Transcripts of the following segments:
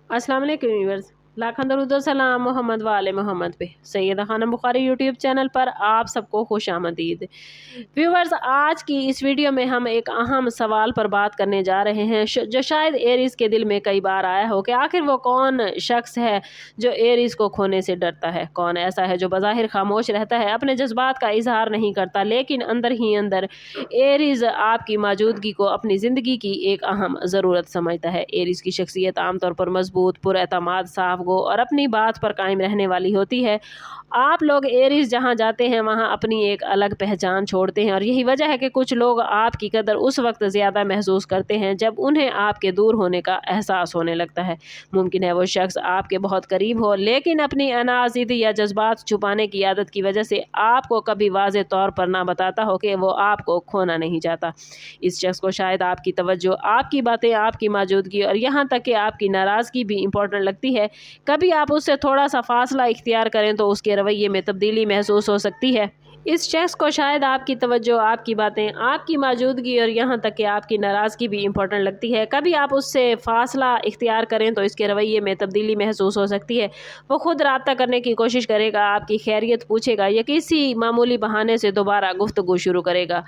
अस्सलाम वालेकुम व्यूअर्स, लाखन दरूद और सलाम मोहम्मद वाले मोहम्मद पे। सैयदा खानम बुखारी यूट्यूब चैनल पर आप सबको खुश आमदीद। व्यूअर्स, आज की इस वीडियो में हम एक अहम सवाल पर बात करने जा रहे हैं जो शायद एरीज के दिल में कई बार आया हो कि आखिर वो कौन शख्स है जो एरीज को खोने से डरता है। कौन ऐसा है जो बज़ाहिर खामोश रहता है, अपने जज्बात का इजहार नहीं करता, लेकिन अंदर ही अंदर एरीज आपकी मौजूदगी को अपनी ज़िंदगी की एक अहम ज़रूरत समझता है। एरीज की शख्सियत आमतौर पर मजबूत, पुरएतमाद, साफ गो और अपनी बात पर कायम रहने वाली होती है। आप लोग एरीज जहाँ जाते हैं वहाँ अपनी एक अलग पहचान छोड़ते हैं, और यही वजह है कि कुछ लोग आपकी कदर उस वक्त ज़्यादा महसूस करते हैं जब उन्हें आपके दूर होने का एहसास होने लगता है। मुमकिन है वो शख्स आपके बहुत करीब हो, लेकिन अपनी अनाजिद या जज्बात छुपाने की आदत की वजह से आपको कभी वाज़े तौर पर ना बताता हो कि वो आपको खोना नहीं चाहता। इस शख्स को शायद आपकी तवज्जो, आपकी बातें, आपकी मौजूदगी और यहाँ तक कि आपकी नाराज़गी भी इम्पोर्टेंट लगती है। कभी आप उससे थोड़ा सा फासला इख्तियार करें तो उसके रवैये में तब्दीली महसूस हो सकती है। इस शख्स को शायद आपकी तवज्जो, आपकी बातें, आपकी मौजूदगी और यहाँ तक कि आपकी नाराज़गी भी इम्पोर्टेंट लगती है। कभी आप उससे फासला इख्तियार करें तो इसके रवैये में तब्दीली महसूस हो सकती है। वो खुद रब्ता करने की कोशिश करेगा, आपकी खैरियत पूछेगा या किसी मामूली बहाने से दोबारा गुफ्तगू शुरू करेगा।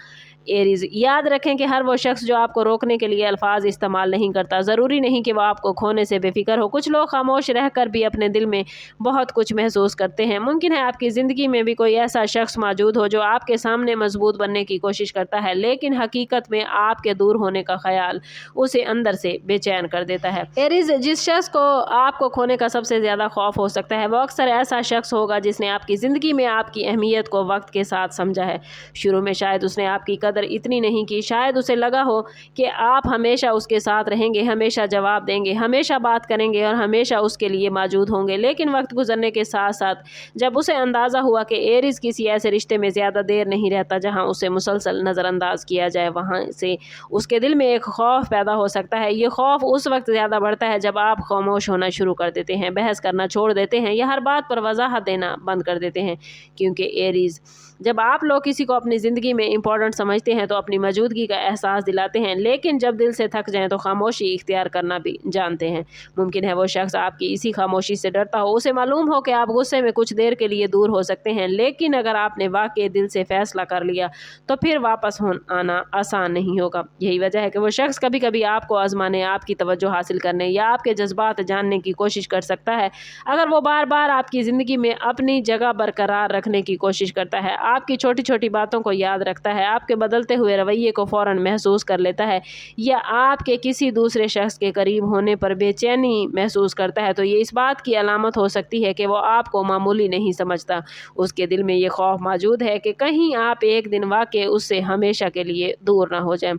एरीज, याद रखें कि हर वो शख्स जो आपको रोकने के लिए अल्फाज इस्तेमाल नहीं करता, ज़रूरी नहीं कि वह आपको खोने से बेफिक्र हो। कुछ लोग खामोश रहकर भी अपने दिल में बहुत कुछ महसूस करते हैं। मुमकिन है आपकी ज़िंदगी में भी कोई ऐसा शख्स मौजूद हो जो आपके सामने मजबूत बनने की कोशिश करता है, लेकिन हकीकत में आपके दूर होने का ख्याल उसे अंदर से बेचैन कर देता है। एरीज, जिस शख्स को आपको खोने का सबसे ज़्यादा खौफ हो सकता है वो अक्सर ऐसा शख्स होगा जिसने आपकी ज़िंदगी में आपकी अहमियत को वक्त के साथ समझा है। शुरू में शायद उसने आपकी कदर इतनी नहीं की, शायद उसे लगा हो कि आप हमेशा उसके साथ रहेंगे, हमेशा जवाब देंगे, हमेशा बात करेंगे और हमेशा उसके लिए मौजूद होंगे। लेकिन वक्त गुजरने के साथ साथ जब उसे अंदाज़ा हुआ कि एरीज किसी ऐसे रिश्ते में ज़्यादा देर नहीं रहता जहां उसे मुसलसल नज़रअंदाज किया जाए, वहां से उसके दिल में एक खौफ पैदा हो सकता है। ये खौफ उस वक्त ज़्यादा बढ़ता है जब आप खामोश होना शुरू कर देते हैं, बहस करना छोड़ देते हैं या हर बात पर वजाहत देना बंद कर देते हैं। क्योंकि एरीज, जब आप लोग किसी को अपनी ज़िंदगी में इम्पोर्टेंट समझते हैं तो अपनी मौजूदगी का एहसास दिलाते हैं, लेकिन जब दिल से थक जाएं तो खामोशी इख्तियार करना भी जानते हैं। मुमकिन है वो शख्स आपकी इसी खामोशी से डरता हो। उसे मालूम हो कि आप गुस्से में कुछ देर के लिए दूर हो सकते हैं, लेकिन अगर आपने वाकई दिल से फैसला कर लिया तो फिर वापस आना आसान नहीं होगा। यही वजह है कि वो शख्स कभी कभी आपको आजमाने, आपकी तवज्जो हासिल करने या आपके जज्बात जानने की कोशिश कर सकता है। अगर वो बार बार आपकी ज़िंदगी में अपनी जगह बरकरार रखने की कोशिश करता है, आपकी छोटी छोटी बातों को याद रखता है, आपके बदलते हुए रवैये को फ़ौरन महसूस कर लेता है या आपके किसी दूसरे शख्स के करीब होने पर बेचैनी महसूस करता है, तो ये इस बात की अलामत हो सकती है कि वो आपको मामूली नहीं समझता। उसके दिल में ये खौफ मौजूद है कि कहीं आप एक दिन वाकई उससे हमेशा के लिए दूर ना हो जाएं।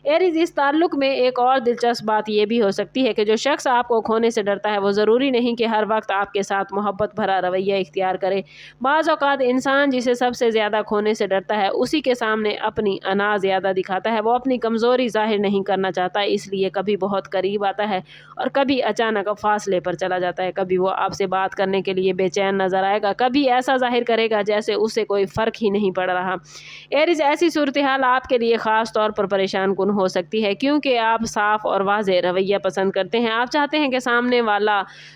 एरीज, इस ताल्लुक में एक और दिलचस्प बात यह भी हो सकती है कि जो शख्स आपको खोने से डरता है वो ज़रूरी नहीं कि हर वक्त आपके साथ मोहब्बत भरा रवैया इख्तियार करे। बाज़ औक़ात इंसान जिसे सबसे ज़्यादा खोने से डरता है उसी के सामने अपनी अना ज़्यादा दिखाता है। वो अपनी कमज़ोरी ज़ाहिर नहीं करना चाहता, इसलिए कभी बहुत करीब आता है और कभी अचानक फासले पर चला जाता है। कभी वो आपसे बात करने के लिए बेचैन नज़र आएगा, कभी ऐसा ज़ाहिर करेगा जैसे उससे कोई फ़र्क ही नहीं पड़ रहा। एरीज, ऐसी सूरत हाल आपके लिए ख़ास तौर पर परेशान कुन हो सकती है क्योंकि आप साफ और वाज़े रवैया पसंद करते हैं। आप चाहते हैं कि सामने वाला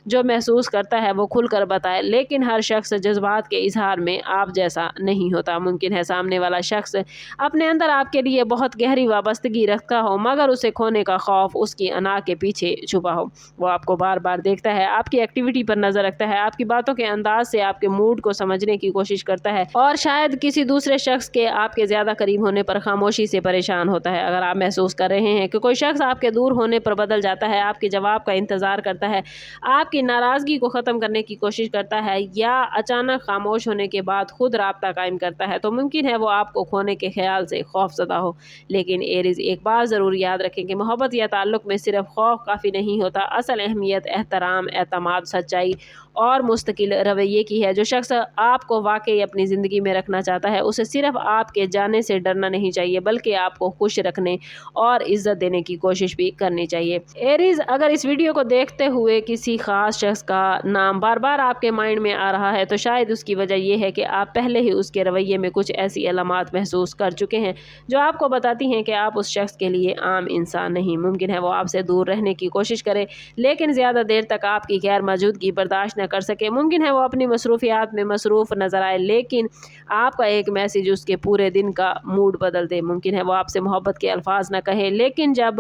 जो महसूस करता है वो खुलकर बताए, लेकिन हर शख्स जज्बात के इजहार में आप जैसा नहीं होता। मुमकिन है सामने वाला शख्स अपने अंदर आपके लिए बहुत गहरी वाबस्तगी रखता हो, मगर उसे खोने का खौफ उसकी अना के पीछे छुपा हो। वो आपको बार बार देखता है, आपकी एक्टिविटी पर नज़र रखता है, आपकी बातों के अंदाज से आपके मूड को समझने की कोशिश करता है और शायद किसी दूसरे शख्स के आपके ज़्यादा करीब होने पर खामोशी से परेशान होता है। अगर आप महसूस कर रहे हैं कि कोई शख्स आपके दूर होने पर बदल जाता है, आपके जवाब का इंतज़ार करता है, आपकी नाराज़गी को ख़त्म करने की कोशिश करता है या अचानक खामोश होने के बाद खुद राब्ता कायम करता है, तो मुमकिन है वो आपको खोने के ख्याल से खौफज़दा हो। लेकिन एरीज, एक बात ज़रूर याद रखें कि मोहब्बत या ताल्लुक़ में सिर्फ खौफ काफ़ी नहीं होता। असल अहमियत एहतराम, एतमाद, सच्चाई اور مستقل رویے کی ہے۔ جو شخص آپ کو واقعی اپنی زندگی میں رکھنا چاہتا ہے اسے صرف آپ کے جانے سے ڈرنا نہیں چاہیے بلکہ آپ کو خوش رکھنے اور عزت دینے کی کوشش بھی کرنی چاہیے۔ ایریز، اگر اس ویڈیو کو دیکھتے ہوئے کسی خاص شخص کا نام بار بار آپ کے مائنڈ میں آ رہا ہے تو شاید اس کی وجہ یہ ہے کہ آپ پہلے ہی اس کے رویے میں کچھ ایسی علامات محسوس کر چکے ہیں جو آپ کو بتاتی ہیں کہ آپ اس شخص کے لیے عام انسان نہیں۔ ممکن ہے وہ آپ سے دور رہنے کی کوشش کرے لیکن زیادہ دیر تک آپ کی غیر موجودگی برداشت نہ کر سکے۔ ممکن ہے وہ اپنی مصروفیات میں مصروف نظر آئے لیکن آپ کا ایک میسج اس کے پورے دن کا موڈ بدل دے۔ ممکن ہے وہ آپ سے محبت کے الفاظ نہ کہے لیکن جب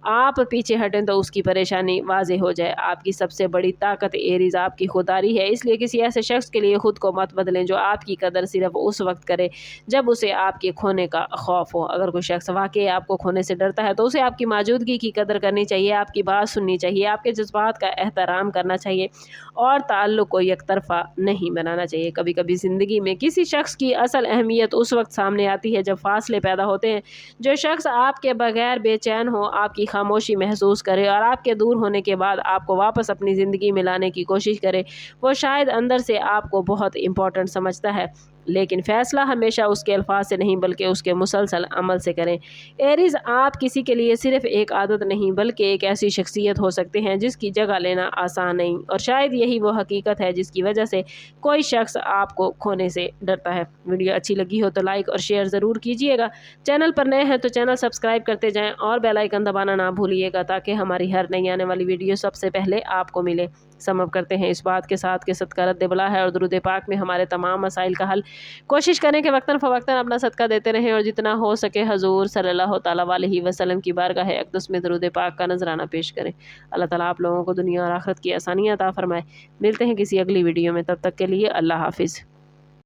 آپ پیچھے ہٹیں تو اس کی پریشانی واضح ہو جائے۔ آپ کی سب سے بڑی طاقت ایریز آپ کی خودداری ہے، اس لیے کسی ایسے شخص کے لیے خود کو مت بدلیں جو آپ کی قدر صرف اس وقت کرے جب اسے آپ کے کھونے کا خوف ہو۔ اگر کوئی شخص واقعی آپ کو کھونے سے ڈرتا ہے تو اسے آپ کی موجودگی کی قدر کرنی چاہیے، آپ کی بات سننی چاہیے، آپ کے جذبات کا احترام کرنا چاہیے اور تعلق کو یک طرفہ نہیں بنانا چاہیے۔ کبھی کبھی زندگی میں کسی شخص کی اصل اہمیت اس وقت سامنے آتی ہے جب فاصلے پیدا ہوتے ہیں۔ جو شخص آپ کے بغیر بے چین ہو، آپ کی خاموشی محسوس کرے اور آپ کے دور ہونے کے بعد آپ کو واپس اپنی زندگی میں لانے کی کوشش کرے، وہ شاید اندر سے آپ کو بہت امپورٹنٹ سمجھتا ہے لیکن فیصلہ ہمیشہ اس کے الفاظ سے نہیں بلکہ اس کے مسلسل عمل سے کریں۔ ایریز، آپ کسی کے لیے صرف ایک عادت نہیں بلکہ ایک ایسی شخصیت ہو سکتے ہیں جس کی جگہ لینا آسان نہیں، اور شاید یہی وہ حقیقت ہے جس کی وجہ سے کوئی شخص آپ کو کھونے سے ڈرتا ہے۔ ویڈیو اچھی لگی ہو تو لائک اور شیئر ضرور کیجیے گا۔ چینل پر نئے ہیں تو چینل سبسکرائب کرتے جائیں اور بیل آئیکن دبانا نہ بھولیے گا تاکہ ہماری ہر نئی آنے والی ویڈیو سب سے پہلے آپ کو ملے۔ سم اب کرتے ہیں اس بات کے ساتھ کہ صدقہ رد بلا ہے اور درود پاک میں ہمارے تمام مسائل کا حل۔ کوشش کریں کہ وقتاً فوقتاً اپنا صدقہ دیتے رہیں اور جتنا ہو سکے حضور صلی اللہ تعالیٰ علیہ وسلم کی بارگاہ اقدس میں درود پاک کا نذرانہ پیش کریں۔ اللہ تعالیٰ آپ لوگوں کو دنیا اور آخرت کی آسانیاں عطا فرمائے۔ ملتے ہیں کسی اگلی ویڈیو میں، تب تک کے لیے اللہ حافظ۔